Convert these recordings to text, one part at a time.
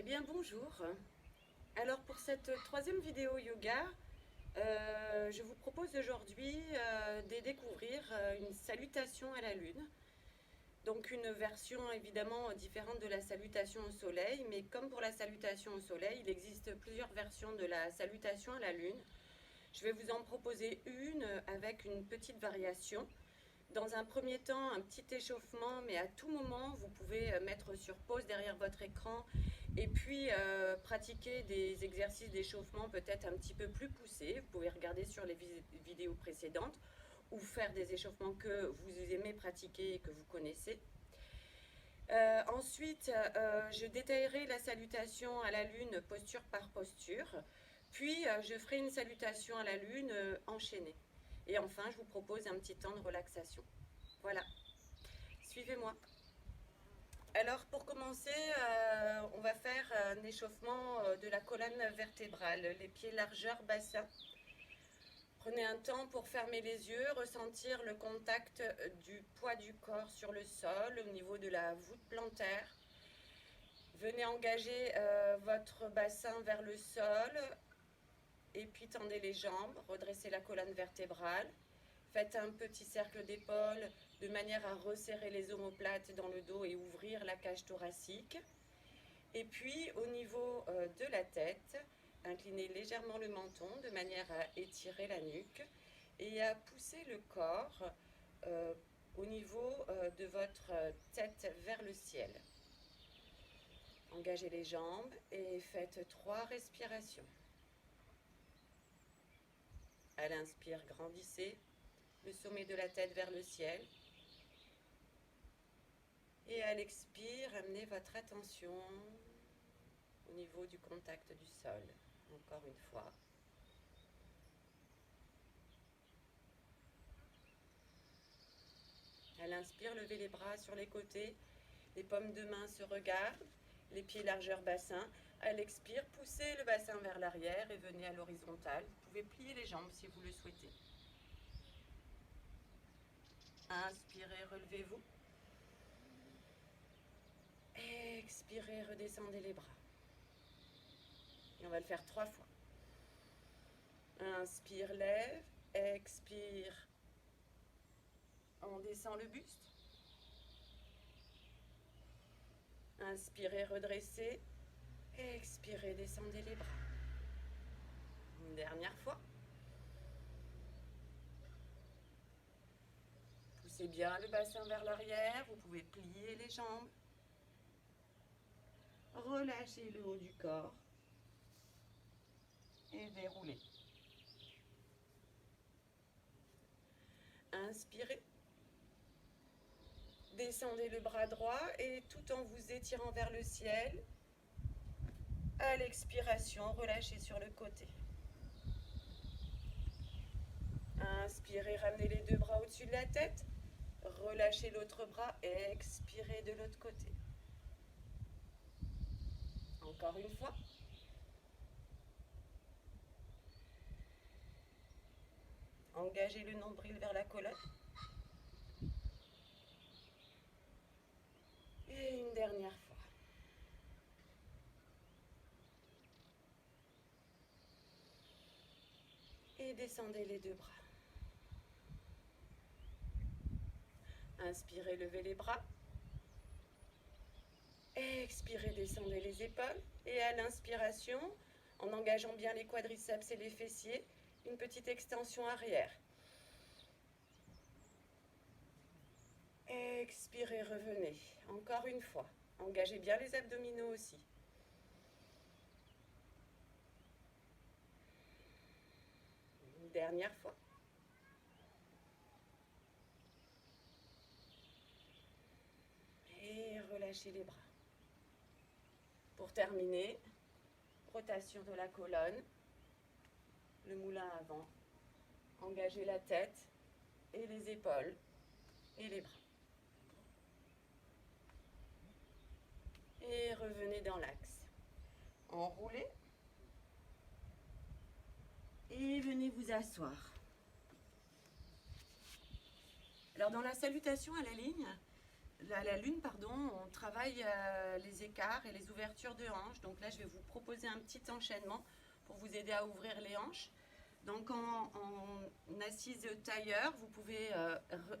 Eh bien bonjour. Alors pour cette troisième vidéo yoga, je vous propose aujourd'hui de découvrir une salutation à la lune. Donc une version évidemment différente de la salutation au soleil, mais comme pour la salutation au soleil, il existe plusieurs versions de la salutation à la lune. Je vais vous en proposer une avec une petite variation. Dans un premier temps, un petit échauffement, mais à tout moment, vous pouvez mettre sur pause derrière votre écran et puis pratiquer des exercices d'échauffement peut-être un petit peu plus poussés. Vous pouvez regarder sur les vidéos précédentes ou faire des échauffements que vous aimez pratiquer et que vous connaissez. Ensuite, je détaillerai la salutation à la lune posture par posture. Puis, je ferai une salutation à la lune enchaînée. Et enfin, je vous propose un petit temps de relaxation. Voilà, suivez-moi. Alors pour commencer, on va faire un échauffement de la colonne vertébrale, les pieds largeur bassin. Prenez un temps pour fermer les yeux, ressentir le contact du poids du corps sur le sol au niveau de la voûte plantaire. Venez engager votre bassin vers le sol et puis tendez les jambes, redressez la colonne vertébrale. Faites un petit cercle d'épaules de manière à resserrer les omoplates dans le dos et ouvrir la cage thoracique. Et puis au niveau de la tête, inclinez légèrement le menton de manière à étirer la nuque et à pousser le corps au niveau de votre tête vers le ciel. Engagez les jambes et faites 3 respirations. À l'inspire, grandissez le sommet de la tête vers le ciel. Et à l'expire, amenez votre attention au niveau du contact du sol. Encore une fois. À l'inspire, levez les bras sur les côtés. Les paumes de main se regardent. Les pieds largeur bassin. À l'expire, poussez le bassin vers l'arrière et venez à l'horizontale. Vous pouvez plier les jambes si vous le souhaitez. Inspirez, relevez-vous. Expirez, redescendez les bras. Et on va le faire 3 fois. Inspire, lève. Expire, on descend le buste. Inspirez, redressez. Expirez, descendez les bras. Une dernière fois. Poussez bien le bassin vers l'arrière. Vous pouvez plier les jambes. Relâchez le haut du corps. Et déroulez. Inspirez. Descendez le bras droit et tout en vous étirant vers le ciel, à l'expiration, relâchez sur le côté. Inspirez, ramenez les 2 bras au-dessus de la tête. Relâchez l'autre bras et expirez de l'autre côté. Encore une fois. Engagez le nombril vers la colonne. Et une dernière fois. Et descendez les 2 bras. Inspirez, levez les bras. Expirez, descendez les épaules. Et à l'inspiration, en engageant bien les quadriceps et les fessiers, une petite extension arrière. Expirez, revenez. Encore une fois. Engagez bien les abdominaux aussi. Une dernière fois. Et relâchez les bras. Pour terminer, rotation de la colonne, le moulin avant. Engagez la tête et les épaules et les bras. Et revenez dans l'axe. Enroulez. Et venez vous asseoir. Alors dans la salutation à la ligne, la lune, pardon, on travaille les écarts et les ouvertures de hanches. Donc là, je vais vous proposer un petit enchaînement pour vous aider à ouvrir les hanches. Donc en assise tailleur, vous pouvez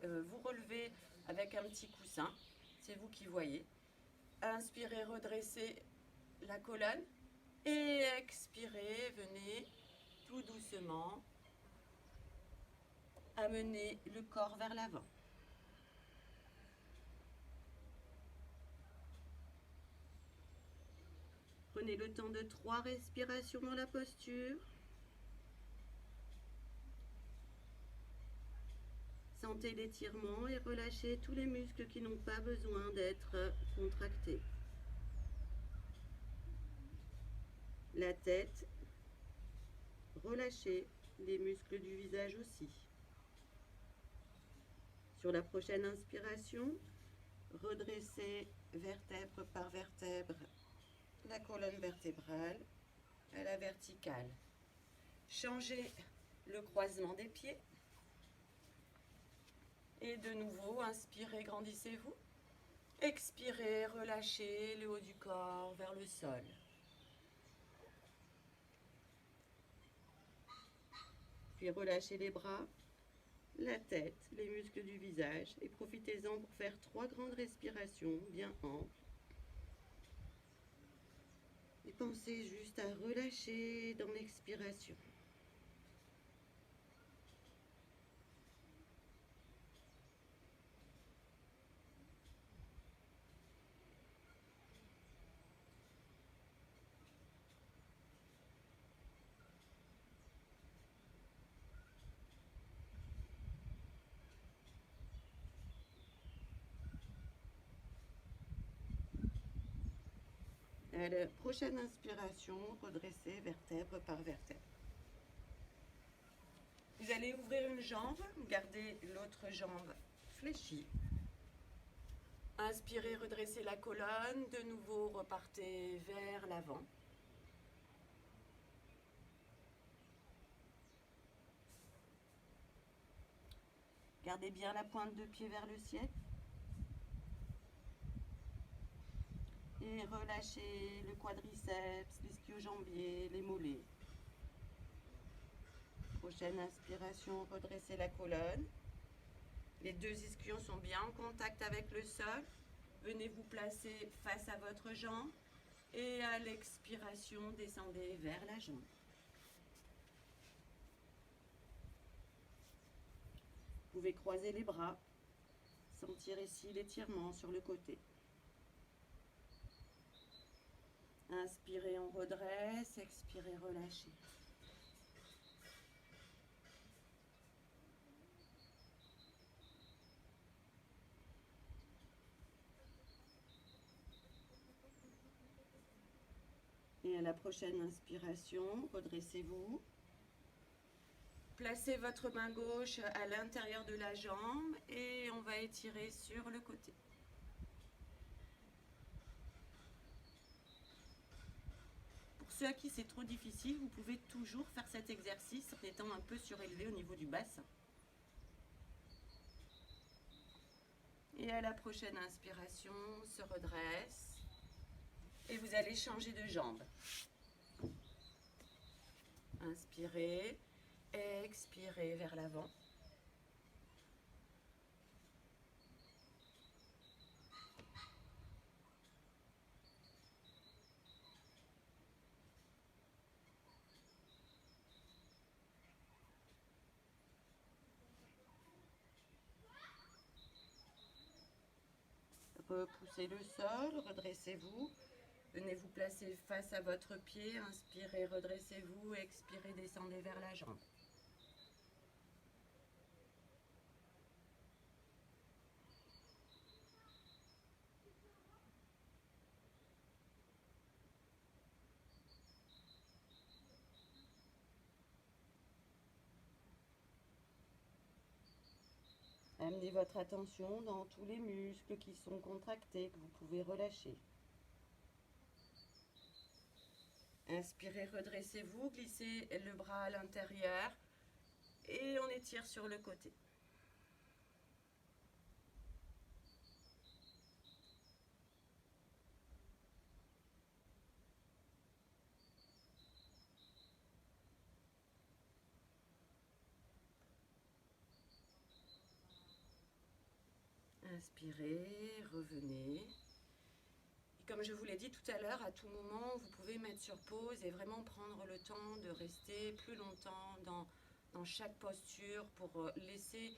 vous relever avec un petit coussin. C'est vous qui voyez. Inspirez, redressez la colonne. Et expirez, venez tout doucement amener le corps vers l'avant. Prenez le temps de 3 respirations dans la posture. Sentez l'étirement et relâchez tous les muscles qui n'ont pas besoin d'être contractés. La tête, relâchez les muscles du visage aussi. Sur la prochaine inspiration, redressez vertèbre par vertèbre la colonne vertébrale à la verticale. Changez le croisement des pieds. Et de nouveau, inspirez, grandissez-vous. Expirez, relâchez le haut du corps vers le sol. Puis relâchez les bras, la tête, les muscles du visage et profitez-en pour faire 3 grandes respirations bien amples. Et pensez juste à relâcher dans l'expiration. À la prochaine inspiration, redressez vertèbre par vertèbre. Vous allez ouvrir une jambe, gardez l'autre jambe fléchie. Inspirez, redressez la colonne, de nouveau repartez vers l'avant. Gardez bien la pointe de pied vers le ciel. Et relâchez le quadriceps, l'ischio-jambier, les mollets. Prochaine inspiration, redressez la colonne. Les 2 ischions sont bien en contact avec le sol. Venez vous placer face à votre jambe. Et à l'expiration, descendez vers la jambe. Vous pouvez croiser les bras. Sentir ici l'étirement sur le côté. Inspirez, on redresse. Expirez, relâchez. Et à la prochaine inspiration, redressez-vous. Placez votre main gauche à l'intérieur de la jambe et on va étirer sur le côté. Pour ceux à qui c'est trop difficile, vous pouvez toujours faire cet exercice en étant un peu surélevé au niveau du bassin. Et à la prochaine inspiration, on se redresse. Et vous allez changer de jambe. Inspirez, expirez vers l'avant. Repoussez le sol, redressez-vous. Venez vous placer face à votre pied. Inspirez, redressez-vous. Expirez, descendez vers la jambe. Amenez votre attention dans tous les muscles qui sont contractés, que vous pouvez relâcher. Inspirez, redressez-vous, glissez le bras à l'intérieur et on étire sur le côté. Inspirez, revenez. Et comme je vous l'ai dit tout à l'heure, à tout moment, vous pouvez mettre sur pause et vraiment prendre le temps de rester plus longtemps dans chaque posture pour laisser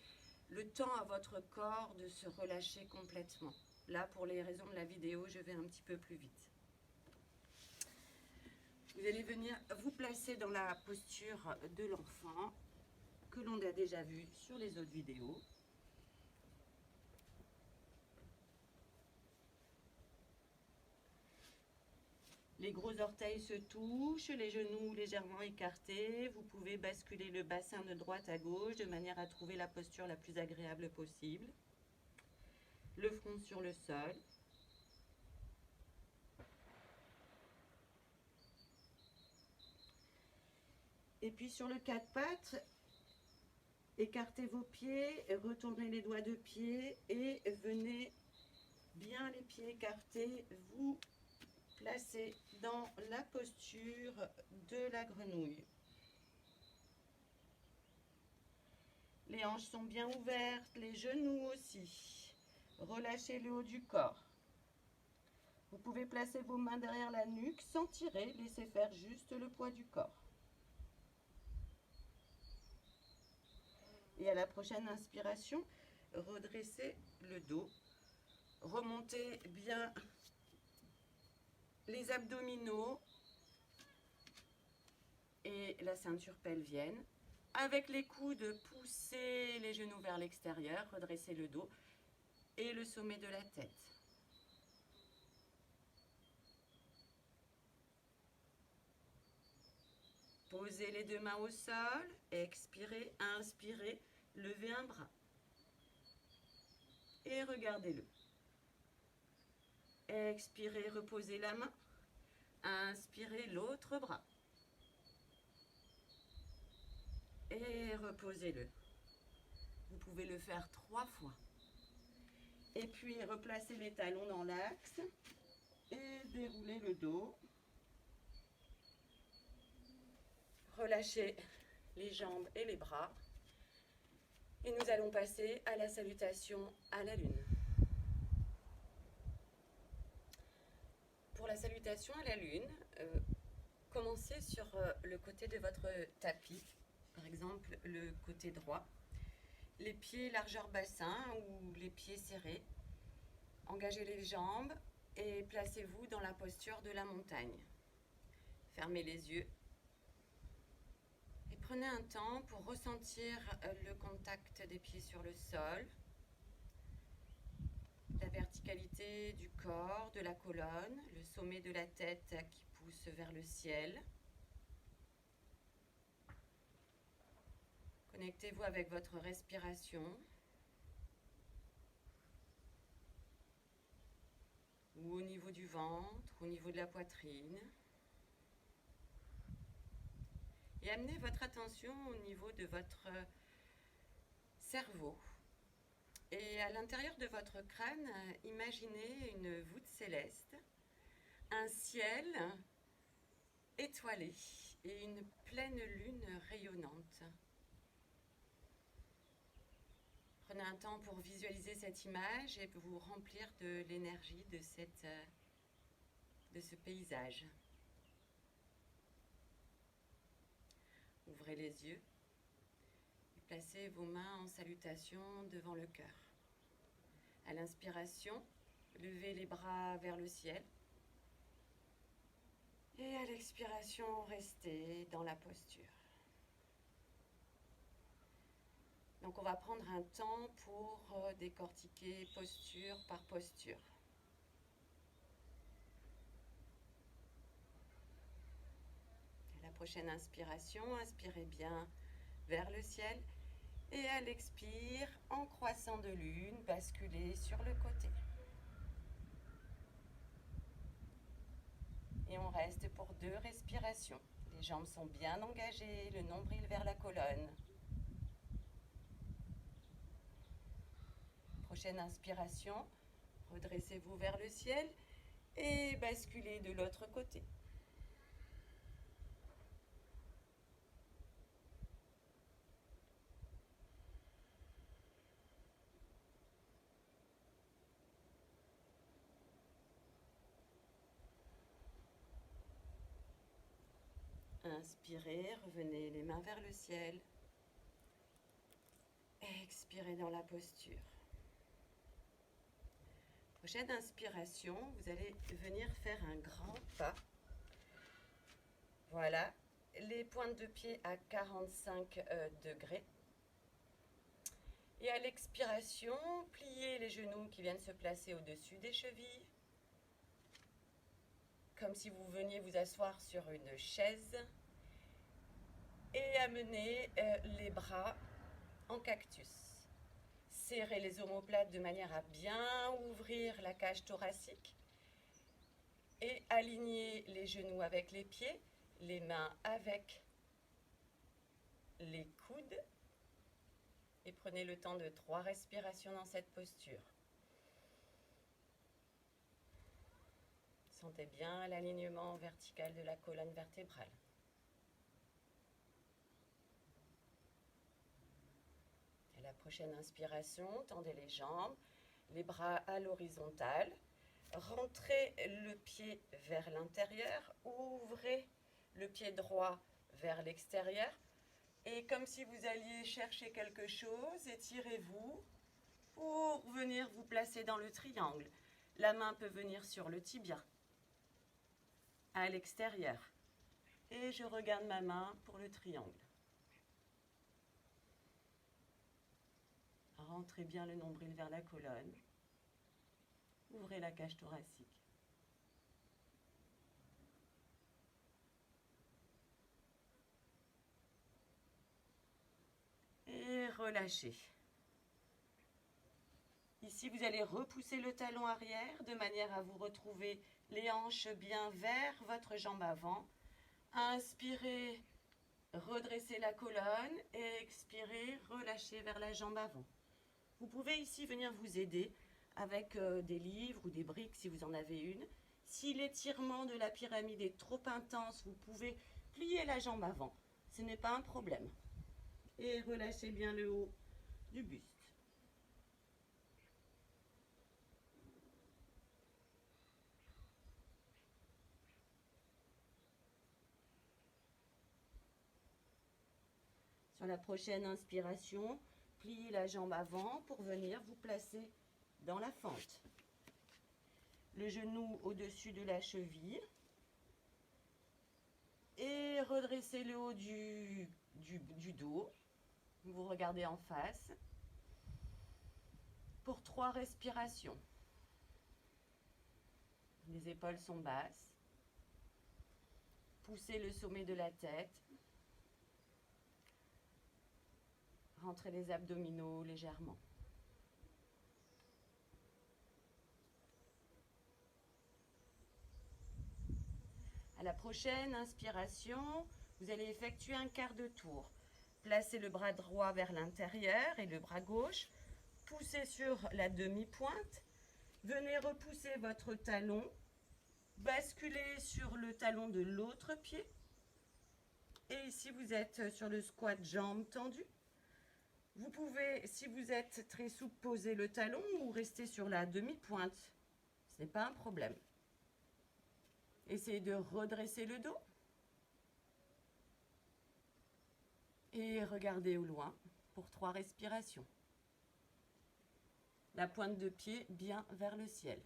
le temps à votre corps de se relâcher complètement. Là, pour les raisons de la vidéo, je vais un petit peu plus vite. Vous allez venir vous placer dans la posture de l'enfant que l'on a déjà vu sur les autres vidéos. Les gros orteils se touchent, les genoux légèrement écartés. Vous pouvez basculer le bassin de droite à gauche de manière à trouver la posture la plus agréable possible. Le front sur le sol. Et puis sur le quatre pattes, écartez vos pieds, retournez les doigts de pied et venez bien les pieds écartés, vous placer dans la posture de la grenouille. Les hanches sont bien ouvertes, les genoux aussi. Relâchez le haut du corps. Vous pouvez placer vos mains derrière la nuque sans tirer, laissez faire juste le poids du corps. Et à la prochaine inspiration, redressez le dos. Remontez bien les abdominaux et la ceinture pelvienne. Avec les coudes, poussez les genoux vers l'extérieur, redressez le dos et le sommet de la tête. Posez les deux mains au sol, expirez, inspirez, levez un bras et regardez-le. Expirez, reposez la main, inspirez l'autre bras et reposez-le. Vous pouvez le faire 3 fois. Et puis replacez les talons dans l'axe et déroulez le dos. Relâchez les jambes et les bras. Et nous allons passer à la salutation à la lune. Pour la salutation à la lune, commencez sur le côté de votre tapis, par exemple le côté droit. Les pieds largeur bassin ou les pieds serrés. Engagez les jambes et placez-vous dans la posture de la montagne. Fermez les yeux. Et prenez un temps pour ressentir le contact des pieds sur le sol, la verticalité du corps, de la colonne, le sommet de la tête qui pousse vers le ciel. Connectez-vous avec votre respiration. Ou au niveau du ventre, au niveau de la poitrine. Et amenez votre attention au niveau de votre cerveau. Et à l'intérieur de votre crâne, imaginez une voûte céleste, un ciel étoilé et une pleine lune rayonnante. Prenez un temps pour visualiser cette image et vous remplir de l'énergie de ce paysage. Ouvrez les yeux et placez vos mains en salutation devant le cœur. À l'inspiration, levez les bras vers le ciel. Et à l'expiration, restez dans la posture. Donc on va prendre un temps pour décortiquer posture par posture. À la prochaine inspiration, inspirez bien vers le ciel. Et à l'expire, en croissant de lune, basculez sur le côté. Et on reste pour 2 respirations. Les jambes sont bien engagées, le nombril vers la colonne. Prochaine inspiration, redressez-vous vers le ciel et basculez de l'autre côté. Inspirez, revenez les mains vers le ciel. Expirez dans la posture. Prochaine inspiration, vous allez venir faire un grand pas. Voilà, les pointes de pied à 45 degrés. Et à l'expiration, pliez les genoux qui viennent se placer au-dessus des chevilles. Comme si vous veniez vous asseoir sur une chaise. Et amenez les bras en cactus. Serrez les omoplates de manière à bien ouvrir la cage thoracique. Et alignez les genoux avec les pieds, les mains avec les coudes. Et prenez le temps de 3 respirations dans cette posture. Sentez bien l'alignement vertical de la colonne vertébrale. À la prochaine inspiration, tendez les jambes, les bras à l'horizontale. Rentrez le pied vers l'intérieur, ouvrez le pied droit vers l'extérieur. Et comme si vous alliez chercher quelque chose, étirez-vous pour venir vous placer dans le triangle. La main peut venir sur le tibia, à l'extérieur. Et je regarde ma main pour le triangle. Rentrez bien le nombril vers la colonne. Ouvrez la cage thoracique. Et relâchez. Ici, vous allez repousser le talon arrière de manière à vous retrouver les hanches bien vers votre jambe avant. Inspirez, redressez la colonne et expirez, relâchez vers la jambe avant. Vous pouvez ici venir vous aider avec des livres ou des briques si vous en avez une. Si l'étirement de la pyramide est trop intense, vous pouvez plier la jambe avant. Ce n'est pas un problème. Et relâchez bien le haut du buste. Sur la prochaine inspiration, pliez la jambe avant pour venir vous placer dans la fente. Le genou au-dessus de la cheville. Et redressez le haut du dos. Vous regardez en face. Pour 3 respirations. Les épaules sont basses. Poussez le sommet de la tête. Rentrez les abdominaux légèrement. À la prochaine inspiration, vous allez effectuer un quart de tour. Placez le bras droit vers l'intérieur et le bras gauche. Poussez sur la demi-pointe. Venez repousser votre talon. Basculez sur le talon de l'autre pied. Et ici, vous êtes sur le squat jambes tendues. Vous pouvez, si vous êtes très souple, poser le talon ou rester sur la demi-pointe. Ce n'est pas un problème. Essayez de redresser le dos. Et regardez au loin pour 3 respirations. La pointe de pied bien vers le ciel.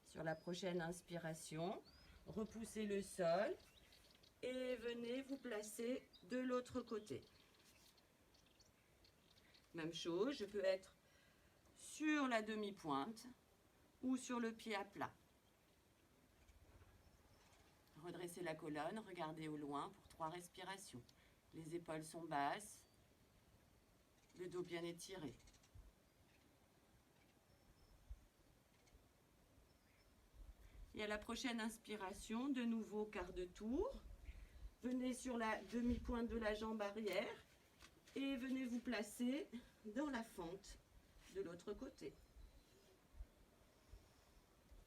Sur la prochaine inspiration, repoussez le sol et venez vous placer de l'autre côté. Même chose, je peux être sur la demi-pointe ou sur le pied à plat. Redressez la colonne, regardez au loin pour 3 respirations. Les épaules sont basses, le dos bien étiré. Et à la prochaine inspiration, de nouveau quart de tour. Venez sur la demi-pointe de la jambe arrière et venez vous placer dans la fente de l'autre côté.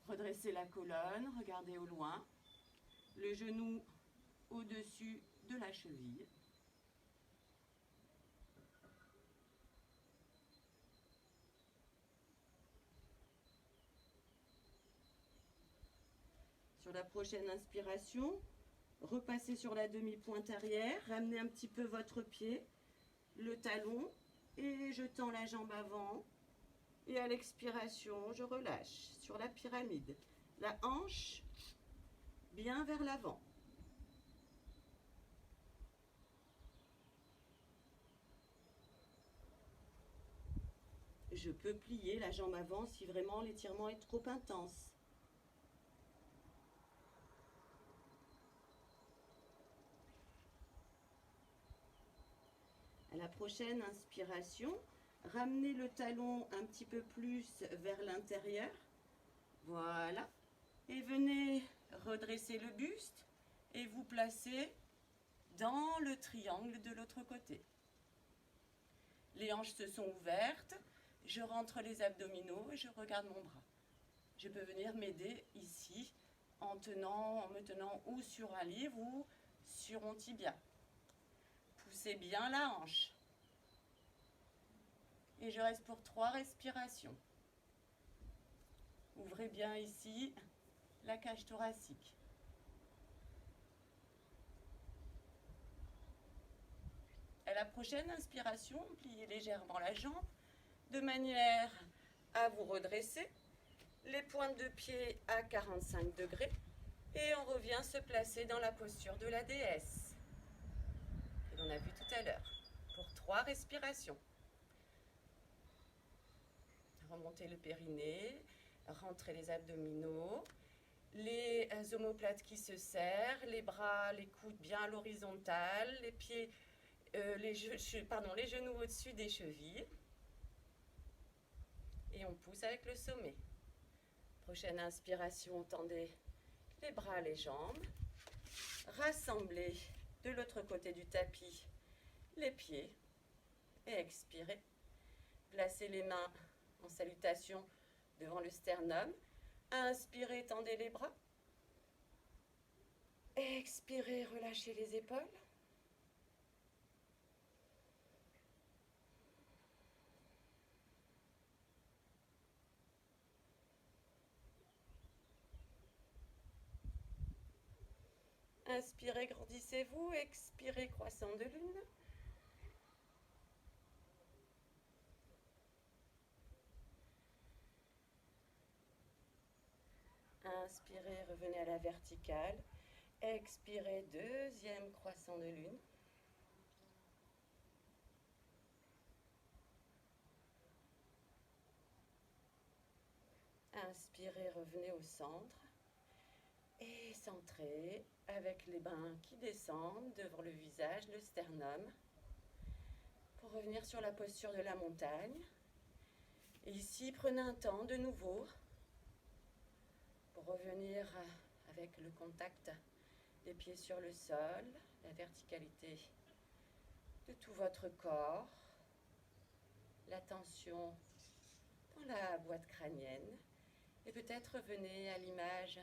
Redressez la colonne, regardez au loin, le genou au-dessus de la cheville. la prochaine inspiration, repassez sur la demi-pointe arrière, ramenez un petit peu votre pied, le talon, et je tends la jambe avant. Et à l'expiration, je relâche sur la pyramide. La hanche bien vers l'avant. Je peux plier la jambe avant si vraiment l'étirement est trop intense. À la prochaine inspiration, ramenez le talon un petit peu plus vers l'intérieur. Voilà. Et venez redresser le buste et vous placer dans le triangle de l'autre côté. Les hanches se sont ouvertes, je rentre les abdominaux et je regarde mon bras. Je peux venir m'aider ici en me tenant ou sur un livre ou sur mon tibia. Poussez bien la hanche. Et je reste pour 3 respirations. Ouvrez bien ici la cage thoracique. À la prochaine inspiration, pliez légèrement la jambe de manière à vous redresser. Les pointes de pied à 45 degrés. Et on revient se placer dans la posture de la déesse. Que l'on a vu tout à l'heure. Pour 3 respirations. Remontez le périnée, rentrez les abdominaux, les omoplates qui se serrent, les bras, les coudes bien à l'horizontale, les pieds, les genoux au-dessus des chevilles. Et on pousse avec le sommet. Prochaine inspiration, tendez les bras, les jambes. Rassemblez de l'autre côté du tapis les pieds. Et expirez. Placez les mains en salutation devant le sternum. Inspirez, tendez les bras. Expirez, relâchez les épaules. Inspirez, grandissez-vous. Expirez, croissant de lune. Inspirez, revenez à la verticale. Expirez, deuxième croissant de lune. Inspirez, revenez au centre. Et centrez avec les mains qui descendent devant le visage, le sternum. Pour revenir sur la posture de la montagne. Et ici, prenez un temps de nouveau pour revenir avec le contact des pieds sur le sol, la verticalité de tout votre corps, la tension dans la boîte crânienne. Et peut-être revenez à l'image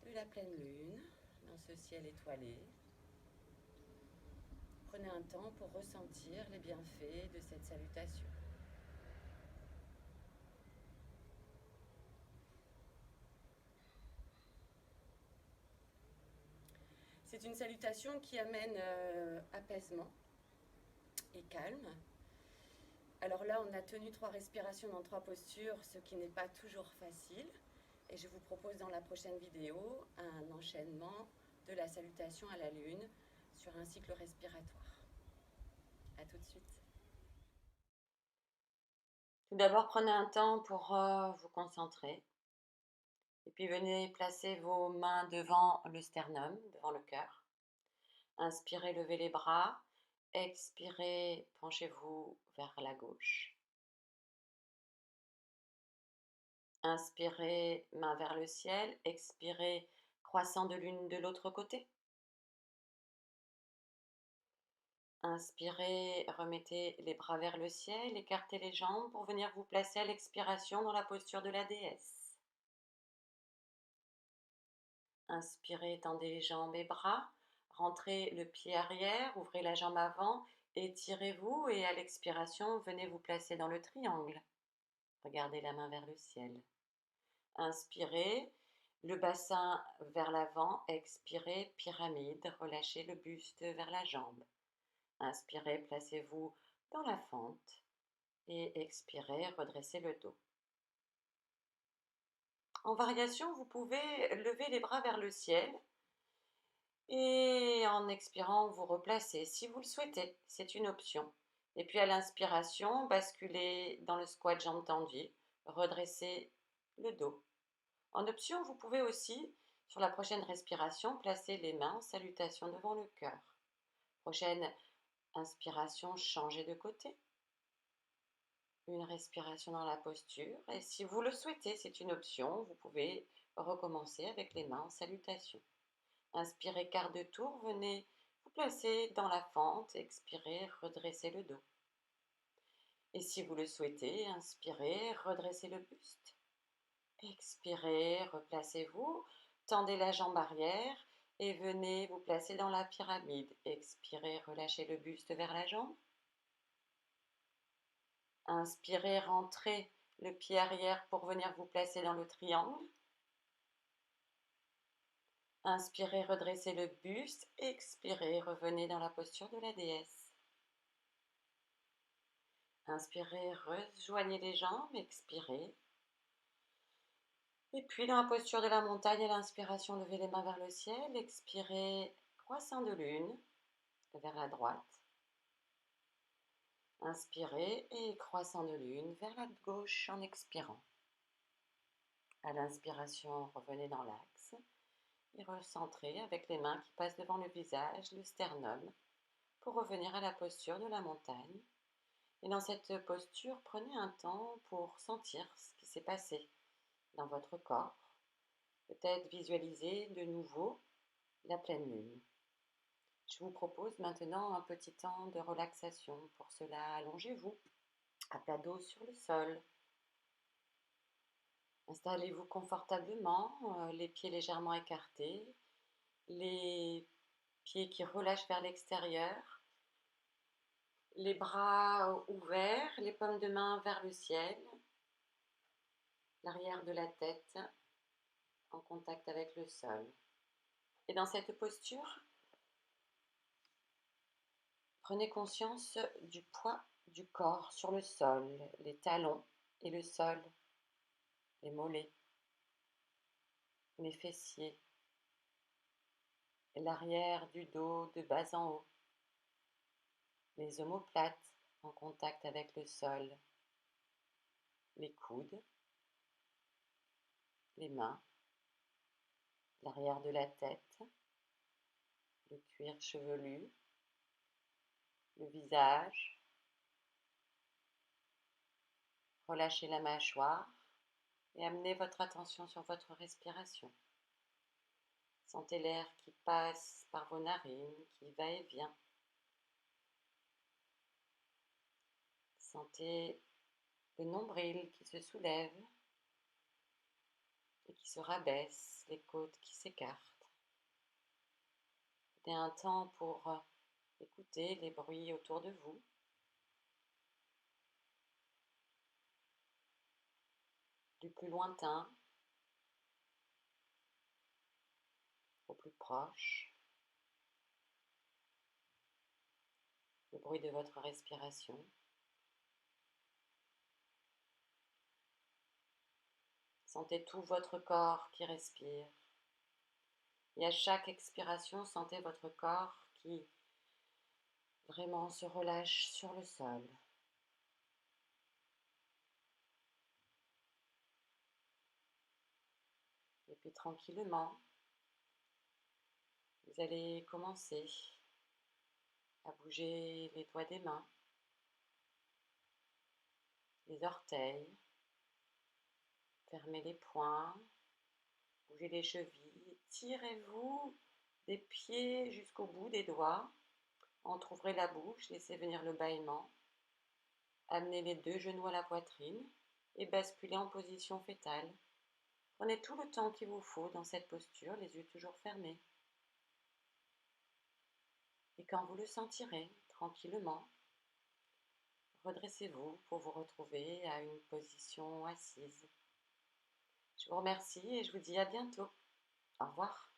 de la pleine lune dans ce ciel étoilé. Prenez un temps pour ressentir les bienfaits de cette salutation. C'est une salutation qui amène apaisement et calme. Alors là, on a tenu 3 respirations dans 3 postures, ce qui n'est pas toujours facile. Et je vous propose dans la prochaine vidéo un enchaînement de la salutation à la lune sur un cycle respiratoire. À tout de suite. Tout d'abord, prenez un temps pour vous concentrer. Et puis venez placer vos mains devant le sternum, devant le cœur. Inspirez, levez les bras. Expirez, penchez-vous vers la gauche. Inspirez, main vers le ciel. Expirez, croissant de lune de l'autre côté. Inspirez, remettez les bras vers le ciel, écartez les jambes pour venir vous placer à l'expiration dans la posture de la déesse. Inspirez, tendez les jambes et bras, rentrez le pied arrière, ouvrez la jambe avant, étirez-vous et à l'expiration, venez vous placer dans le triangle. Regardez la main vers le ciel. Inspirez, Le bassin vers l'avant, expirez, pyramide, relâchez le buste vers la jambe. Inspirez, placez-vous dans la fente et expirez, redressez le dos. En variation, vous pouvez lever les bras vers le ciel et en expirant, vous replacez si vous le souhaitez, c'est une option. Et puis à l'inspiration, basculez dans le squat jambes tendues, redressez le dos. En option, vous pouvez aussi, sur la prochaine respiration, placer les mains en salutation devant le cœur. Prochaine inspiration, changez de côté. Une respiration dans la posture. Et si vous le souhaitez, c'est une option, vous pouvez recommencer avec les mains en salutation. Inspirez, quart de tour, venez vous placer dans la fente, expirez, redressez le dos. Et si vous le souhaitez, inspirez, redressez le buste. Expirez, replacez-vous, tendez la jambe arrière et venez vous placer dans la pyramide. Expirez, relâchez le buste vers la jambe. Inspirez, rentrez le pied arrière pour venir vous placer dans le triangle. Inspirez, redressez le buste. Expirez, revenez dans la posture de la déesse. Inspirez, rejoignez les jambes, expirez. Et puis dans la posture de la montagne, à l'inspiration, levez les mains vers le ciel. Expirez, croissant de lune vers la droite. Inspirez et croissant de lune vers la gauche en expirant. À l'inspiration, revenez dans l'axe et recentrez avec les mains qui passent devant le visage, le sternum, pour revenir à la posture de la montagne. Et dans cette posture, prenez un temps pour sentir ce qui s'est passé dans votre corps. Peut-être visualiser de nouveau la pleine lune. Je vous propose maintenant un petit temps de relaxation. Pour cela, allongez-vous à plat dos sur le sol. Installez-vous confortablement, les pieds légèrement écartés, les pieds qui relâchent vers l'extérieur, les bras ouverts, les paumes de main vers le ciel, l'arrière de la tête en contact avec le sol. Et dans cette posture, prenez conscience du poids du corps sur le sol, les talons et le sol, les mollets, les fessiers, l'arrière du dos de bas en haut, les omoplates en contact avec le sol, les coudes, les mains, l'arrière de la tête, le cuir chevelu, le visage. Relâchez la mâchoire et amenez votre attention sur votre respiration. Sentez l'air qui passe par vos narines, qui va et vient. Sentez le nombril qui se soulève et qui se rabaisse, les côtes qui s'écartent. Prenez un temps pour écouter les bruits autour de vous. Du plus lointain au plus proche, le bruit de votre respiration. Sentez tout votre corps qui respire. Et à chaque expiration, sentez votre corps qui vraiment se relâche sur le sol. Et puis tranquillement, vous allez commencer à bouger les doigts des mains, les orteils, fermez les poings, bougez les chevilles, tirez-vous des pieds jusqu'au bout des doigts, entrouvrez la bouche, laissez venir le bâillement, amenez les deux genoux à la poitrine et basculez en position fétale. Prenez tout le temps qu'il vous faut dans cette posture, les yeux toujours fermés. Et quand vous le sentirez, tranquillement, redressez-vous pour vous retrouver à une position assise. Je vous remercie et je vous dis à bientôt. Au revoir.